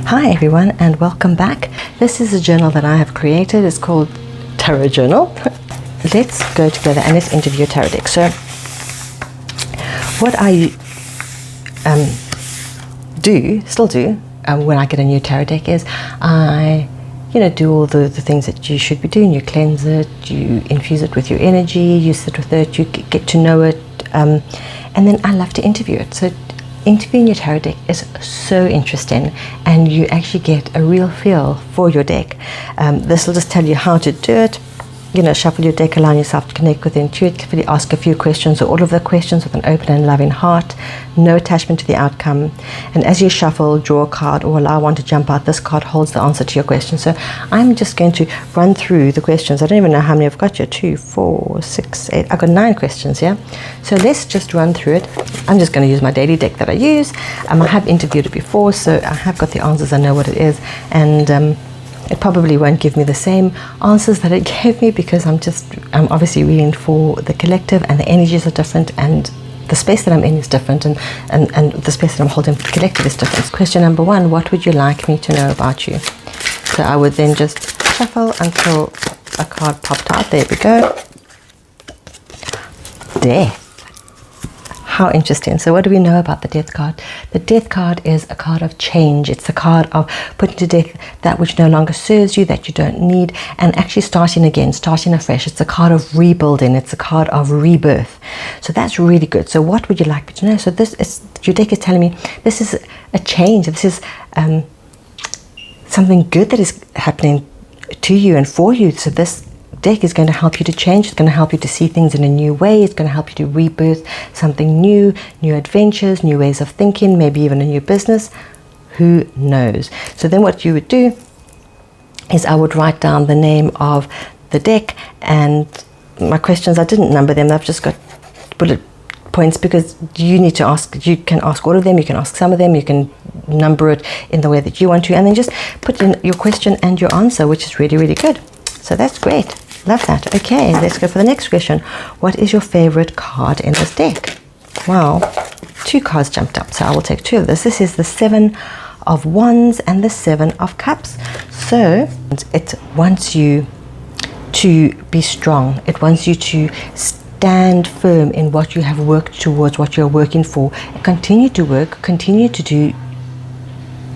Hi everyone, and welcome back. This is a journal that I have created. It's called Tarot Journal. Let's go together and let's interview a tarot deck. So what I still do when I get a new tarot deck is I do all the things that you should be doing. You cleanse it, you infuse it with your energy, you sit with it, you get to know it, and then I love to interview it. So interviewing your tarot deck is so interesting, and you actually get a real feel for your deck. This will just tell you how to do it. Shuffle your deck, allow yourself to connect with it intuitively, ask a few questions, or all of the questions with an open and loving heart, no attachment to the outcome. And as you shuffle, draw a card or allow one to jump out. This card holds the answer to your question. So I'm just going to run through the questions. I don't even know how many I've got here. 2, 4, 6, 8. I've got 9 questions here. So let's just run through it. I'm just going to use my daily deck that I use. I have interviewed it before, so I have got the answers. I know what it is, and it probably won't give me the same answers that it gave me, because I'm obviously reading for the collective, and the energies are different, and the space that I'm in is different, and the space that I'm holding for the collective is different. Question number 1, what would you like me to know about you? So I would then just shuffle until a card popped out. There we go. Death. How interesting. So what do we know about the death card? The death card is a card of change. It's a card of putting to death that which no longer serves you, that you don't need, and actually starting again, starting afresh. It's a card of rebuilding. It's a card of rebirth. So that's really good. So what would you like me to know? So your deck is telling me this is a change. This is something good that is happening to you and for you. So this deck is going to help you to change. It's going to help you to see things in a new way. It's going to help you to rebirth something new, new adventures, new ways of thinking, maybe even a new business. Who knows? So then what you would do is I would write down the name of the deck, and my questions, I didn't number them. I've just got bullet points, because you need to ask. You can ask all of them, you can ask some of them, you can number it in the way that you want to, and then just put in your question and your answer, which is really, really good. So that's great. Love that. Okay, let's go for the next question. What is your favorite card in this deck? Well, 2 cards jumped up, so I will take 2 of this. This is the 7 of Wands and the 7 of Cups. So it wants you to be strong. It wants you to stand firm in what you have worked towards, what you're working for. And continue to work, continue to do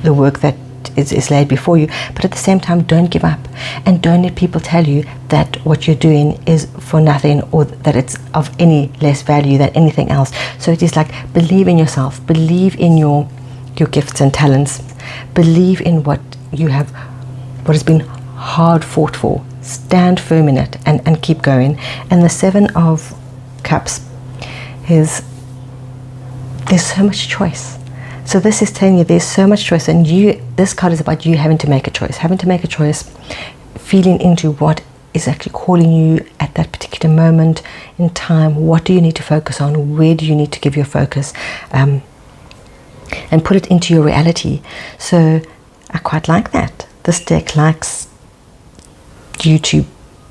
the work that is laid before you, but at the same time, don't give up, and don't let people tell you that what you're doing is for nothing, or that it's of any less value than anything else. So it is like, believe in yourself, believe in your gifts and talents, believe in what you have, what has been hard fought for. Stand firm in it and keep going. And the 7 of Cups is, there's so much choice. So this is telling you there's so much choice, and this card is about you having to make a choice, feeling into what is actually calling you at that particular moment in time. What do you need to focus on? Where do you need to give your focus? And put it into your reality. So I quite like that. This deck likes you to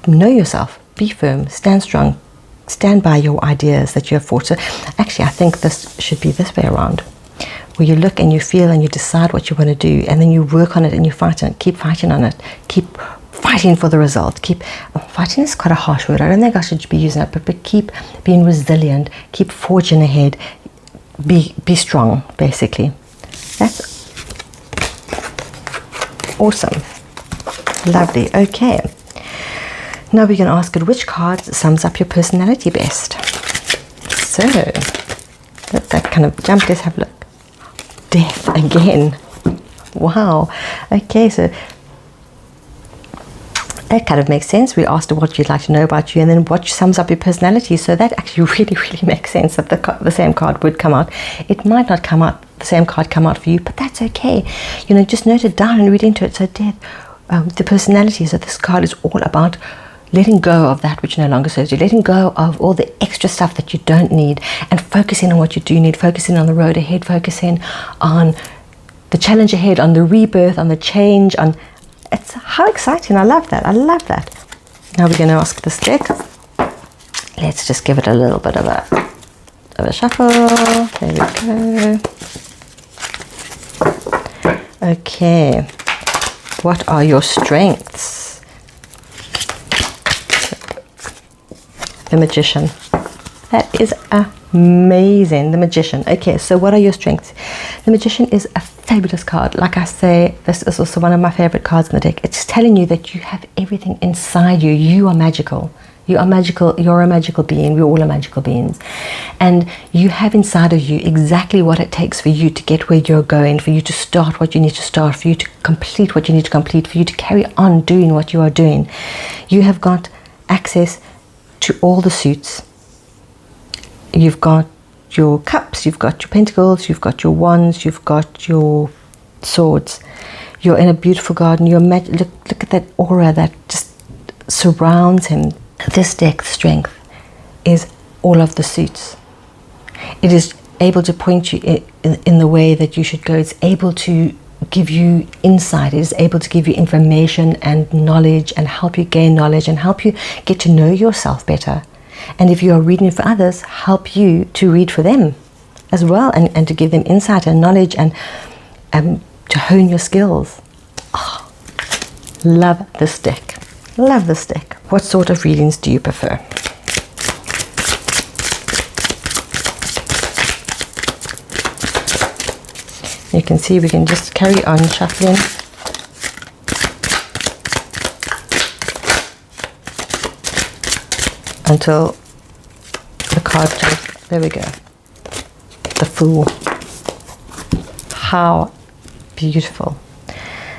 know yourself, be firm, stand strong, stand by your ideas that you have fought. So actually, I think this should be this way around, where you look and you feel and you decide what you want to do, and then you work on it and you fight on it, keep fighting on it, keep fighting for the result. Fighting is quite a harsh word, I don't think I should be using it, but keep being resilient, keep forging ahead, be strong, basically. That's awesome. Lovely. Okay, now we can ask it, which card sums up your personality best? So that kind of jump. Let's have a look. Death again. Wow. Okay, so that kind of makes sense. We asked what you'd like to know about you, and then what sums up your personality. So that actually really, really makes sense that the same card would come out. It might not come out, the same card come out for you, but that's okay. Just note it down and read into it. So death, the personality. So this card is all about letting go of that which no longer serves you, letting go of all the extra stuff that you don't need, and focusing on what you do need, focusing on the road ahead, focusing on the challenge ahead, on the rebirth, on the change, it's how exciting. I love that. Now we're going to ask this deck. Let's just give it a little bit of a shuffle. There we go. Okay, what are your strengths? The Magician. That is amazing. The Magician. Okay, so what are your strengths? The Magician is a fabulous card. Like I say, this is also one of my favorite cards in the deck. It's telling you that you have everything inside you. You are magical. You are magical. You're a magical being. We're all are magical beings. And you have inside of you exactly what it takes for you to get where you're going, for you to start what you need to start, for you to complete what you need to complete, for you to carry on doing what you are doing. You have got access to all the suits. You've got your cups, you've got your pentacles, you've got your wands, you've got your swords. You're in a beautiful garden. Look at that aura that just surrounds him. This deck's strength is all of the suits. It is able to point you in the way that you should go. It's able to give you insight. It is able to give you information and knowledge and help you gain knowledge and help you get to know yourself better. And if you are reading for others, help you to read for them as well, and to give them insight and knowledge and to hone your skills. Oh, love this deck. Love this deck. What sort of readings do you prefer? You can see we can just carry on shuffling. Until the card just, there we go. The Fool. How beautiful.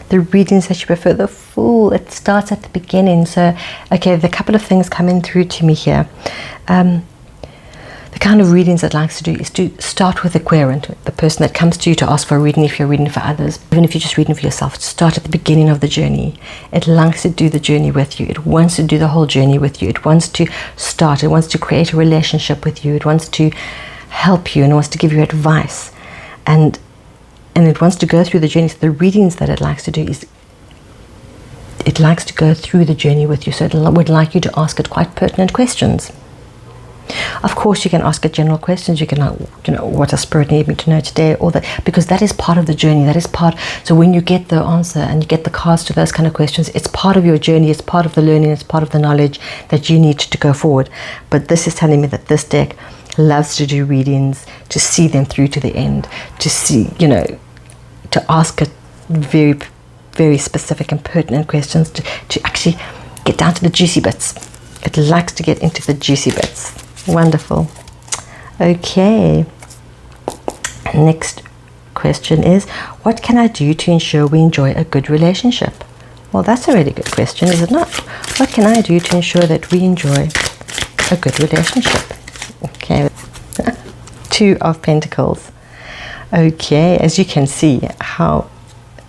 The readings that you prefer, the Fool, it starts at the beginning. So, okay, the couple of things coming through to me here. The kind of readings it likes to do is to start with the querent, the person that comes to you to ask for a reading if you're reading for others. Even if you're just reading for yourself, start at the beginning of the journey. It likes to do the journey with you. It wants to do the whole journey with you. It wants to start. It wants to create a relationship with you. It wants to help you and wants to give you advice. And it wants to go through the journey. So the readings that it likes to do is it likes to go through the journey with you. So it would like you to ask it quite pertinent questions. Of course, you can ask it general questions. You can, what does Spirit need me to know today? Or that, because that is part of the journey. That is part. So when you get the answer and you get the cards to those kind of questions, it's part of your journey. It's part of the learning. It's part of the knowledge that you need to go forward. But this is telling me that this deck loves to do readings, to see them through to the end, to see, to ask it very, very specific and pertinent questions, to actually get down to the juicy bits. It likes to get into the juicy bits. Wonderful. Okay. Next question is, what can I do to ensure we enjoy a good relationship? Well, that's a really good question, is it not? What can I do to ensure that we enjoy a good relationship? Okay. Two of Pentacles. Okay, as you can see, how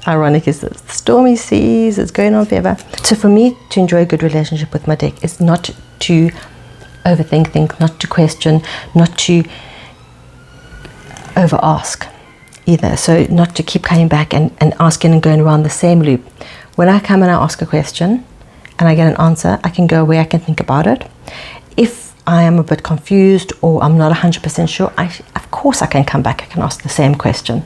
ironic is this? Stormy seas, it's going on forever. So for me to enjoy a good relationship with my deck is not to overthink things, not to question, not to over ask either. So not to keep coming back and asking and going around the same loop. When I come and I ask a question and I get an answer, I can go away, I can think about it. If I am a bit confused or I'm not 100% sure, of course I can come back, I can ask the same question.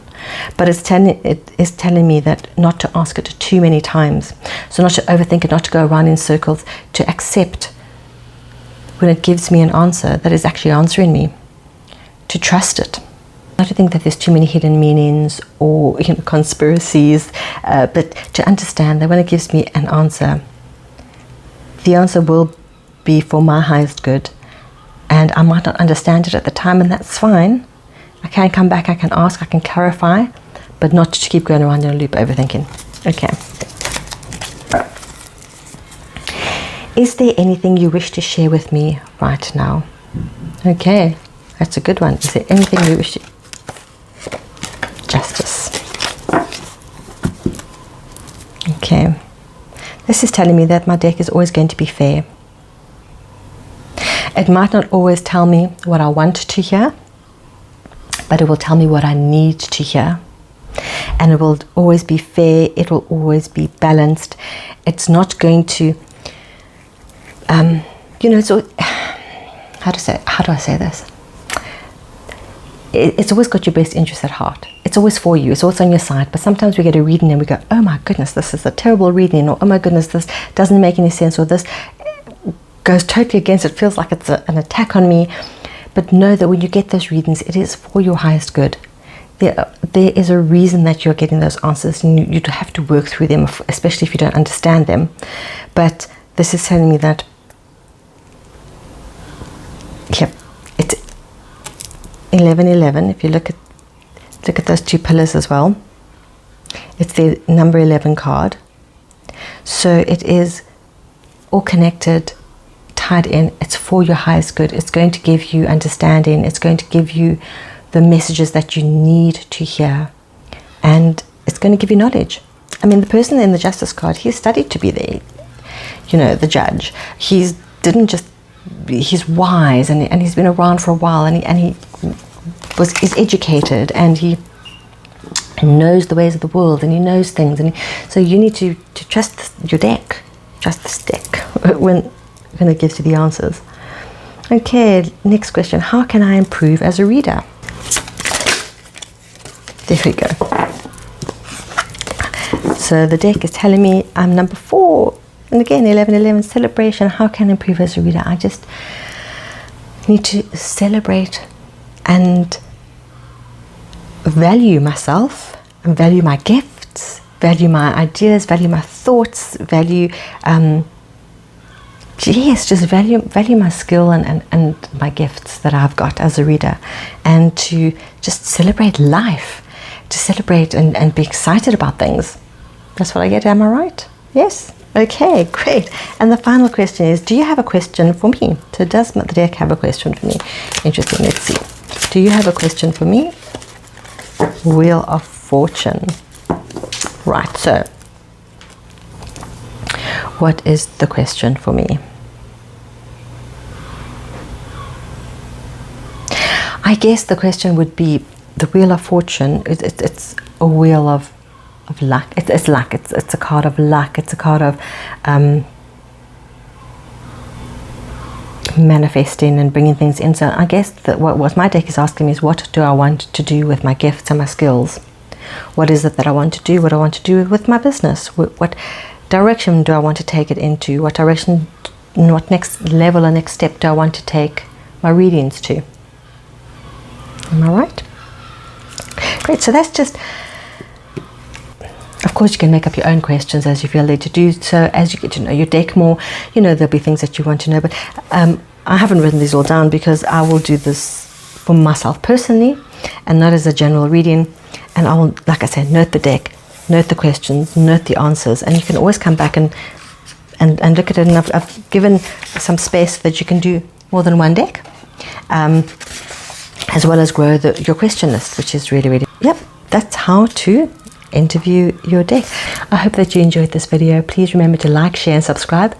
But it is telling me that not to ask it too many times. So not to overthink it, not to go around in circles, to accept when it gives me an answer that is actually answering me, to trust it. Not to think that there's too many hidden meanings or conspiracies, but to understand that when it gives me an answer, the answer will be for my highest good. And I might not understand it at the time, and that's fine. I can come back, I can ask, I can clarify, but not to keep going around in a loop overthinking. Okay. Is there anything you wish to share with me right now? Okay, that's a good one. Is there anything you wish to... Justice. Okay. This is telling me that my deck is always going to be fair. It might not always tell me what I want to hear, but it will tell me what I need to hear. And it will always be fair. It will always be balanced. It's not going to... it's all, how do I say this? It's always got your best interest at heart. it's always for you, it's always on your side. But sometimes we get a reading and we go, oh my goodness, this is a terrible reading, or oh my goodness, this doesn't make any sense, or this goes totally against it, feels like it's an attack on me. But know that when you get those readings, it is for your highest good. There is a reason that you're getting those answers, and you have to work through them, especially if you don't understand them. But this is telling me that, yep, it's 1111. If you look at those two pillars as well, it's the number 11 card. So it is all connected, tied in. It's for your highest good. It's going to give you understanding. It's going to give you the messages that you need to hear, and it's going to give you knowledge. I mean, the person in the Justice card, he studied to be the judge. He's wise, and he's been around for a while, and he is educated, and he knows the ways of the world, and he knows things, so you need to trust your deck, trust this deck when it gives you the answers. Okay, next question. How can I improve as a reader? There we go. So the deck is telling me I'm number 4. And again, 1111, celebration. How can I improve as a reader? I just need to celebrate and value myself, and value my gifts, value my ideas, value my thoughts, value, just value my skill and my gifts that I've got as a reader, and to just celebrate life, to celebrate and be excited about things. That's what I get. Am I right? Yes. Okay, great. And the final question is, do you have a question for me? So does the deck have a question for me? Interesting. Let's see. Do you have a question for me? Wheel of Fortune. Right, so what is the question for me? I guess the question would be, the Wheel of Fortune, it's a wheel of luck. It's luck. It's a card of luck. It's a card of manifesting and bringing things in. So I guess that what my deck is asking me is, what do I want to do with my gifts and my skills? What is it that I want to do? What I want to do with my business? What direction do I want to take it into? What direction, what next level or next step do I want to take my readings to? Am I right? Great. So that's just, of course, you can make up your own questions as you feel led to do so. As you get to know your deck more, there'll be things that you want to know. But I haven't written these all down because I will do this for myself personally and not as a general reading. And I will, like I said, note the deck, note the questions, note the answers. And you can always come back and look at it. And I've given some space so that you can do more than one deck, as well as grow your question list, which is really, really, that's how to interview your deck. I hope that you enjoyed this video. Please remember to like, share and subscribe.